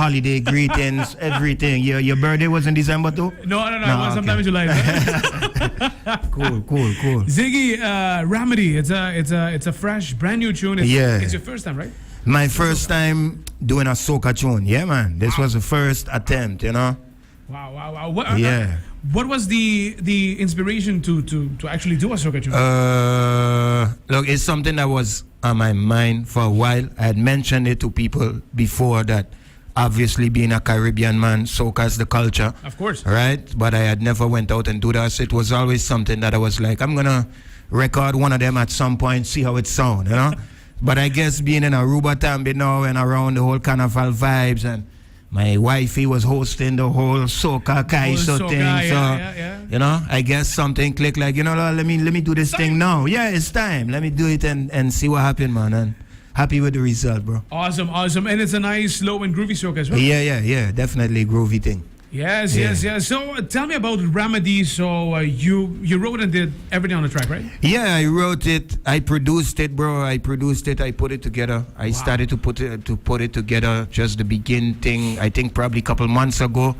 holiday greetings, everything. Your birthday was in December too? No, it was sometime in July. Cool. Ziggy, Remedy, it's a fresh, brand new tune. It's your first time, right? My first time doing a soca tune. Yeah, man. This was the first attempt, you know? Wow. What was the inspiration to actually do a soca tune? Look, it's something that was on my mind for a while. I had mentioned it to people before that obviously being a Caribbean man, soca's the culture. Of course. Right? But I had never went out and do that. So it was always something that I was like, I'm going to record one of them at some point, see how it sounds, you know? But I guess being in Aruba Tambi now and around the whole carnival vibes, and my wifey was hosting the whole soca kaiso thing. Yeah. You know, I guess something clicked like, you know, let me do this thing now. Yeah, it's time. Let me do it and see what happened, man. And happy with the result, bro. Awesome. And it's a nice, slow and groovy soca as well. Yeah. Definitely groovy thing. Yes. So tell me about Remedy. So you wrote and did everything on the track, right? Yeah, I wrote it. I produced it, bro. I put it together. I started to put it together just the begin thing. I think probably a couple months ago.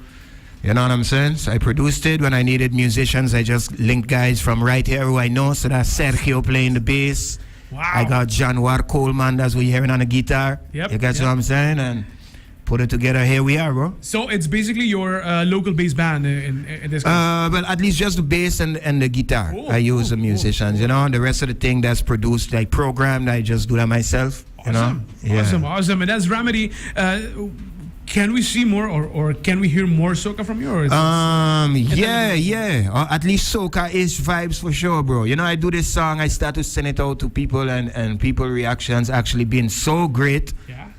You know what I'm saying? So I produced it. When I needed musicians, I just linked guys from right here who I know. So that's Sergio playing the bass. Wow. I got Januar Coleman, that's what you're hearing on the guitar. Yep. You guys know what I'm saying? And put it together. Here we are, bro. So it's basically your local bass band in this case? Well, at least just the bass and the guitar. I use the musicians, you know. The rest of the thing that's produced, like programmed, I just do that myself. Awesome. You know? Awesome. And that's Remedy. Can we see more or can we hear more soca from you? Or yeah. Or at least soca-ish vibes for sure, bro. You know, I do this song, I start to send it out to people, and people reactions actually been so great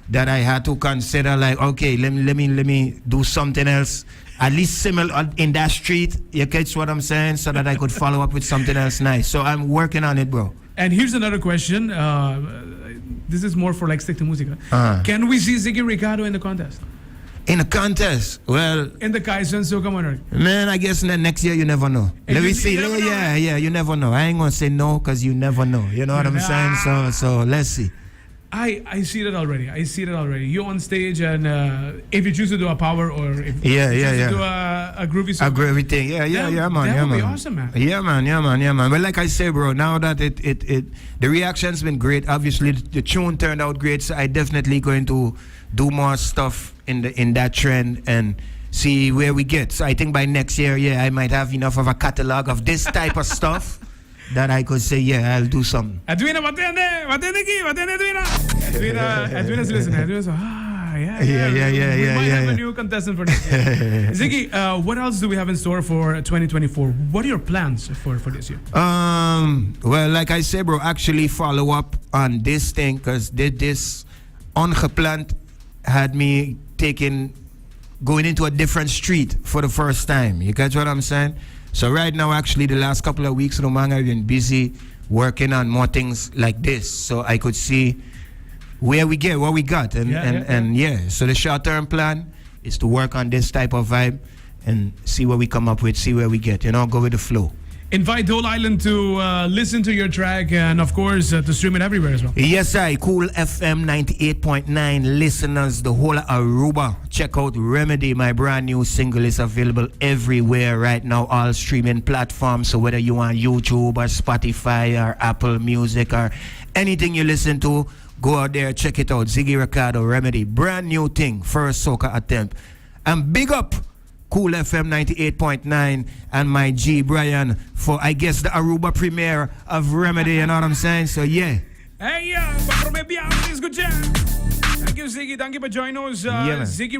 that I had to consider like, okay, let me do something else, at least similar in that street. You catch what I'm saying? So that I could follow up with something else nice. So I'm working on it, bro. And here's another question. This is more for like Stick to Musica. Can we see Ziggi Recado in the contest? In a contest? Well, in the Kaizen Soca Monarch. Man, I guess next year you never know. Let me see. Yeah, you never know. I ain't gonna say no because you never know. You know what I'm saying? So let's see. I see that already. You on stage, and if you choose to do a power or if you choose to do a groovy song. A groovy thing. Yeah, man. That would be awesome, man. Yeah, man. But like I say, bro, now that the reaction's been great. Obviously, the tune turned out great. So I definitely going to do more stuff in that trend and see where we get. So I think by next year, I might have enough of a catalog of this type of stuff that I could say, I'll do something. Edwina, Edwina's listening. Edwina's we might have a new contestant for this year. Ziggy, what else do we have in store for 2024? What are your plans for this year? Well, like I said, bro, actually follow up on this thing because this ongepland had me going into a different street for the first time. You catch what I'm saying? So right now, actually, the last couple of weeks, I've been busy working on more things like this, so I could see where we get, what we got, and So the short-term plan is to work on this type of vibe and see what we come up with, see where we get. Go with the flow. Invite the whole island to listen to your track and, of course, to stream it everywhere as well. Yes, Cool FM 98.9 listeners, the whole Aruba. Check out Remedy. My brand new single is available everywhere right now, all streaming platforms. So whether you on YouTube or Spotify or Apple Music or anything you listen to, go out there, check it out. Ziggi Recado, Remedy. Brand new thing, first soca attempt. And big up Cool FM 98.9 and my G Brian for, I guess, the Aruba premiere of Remedy, you know what I'm saying? So Hey, Thank you, Ziggy. Thank you for joining us. Ziggy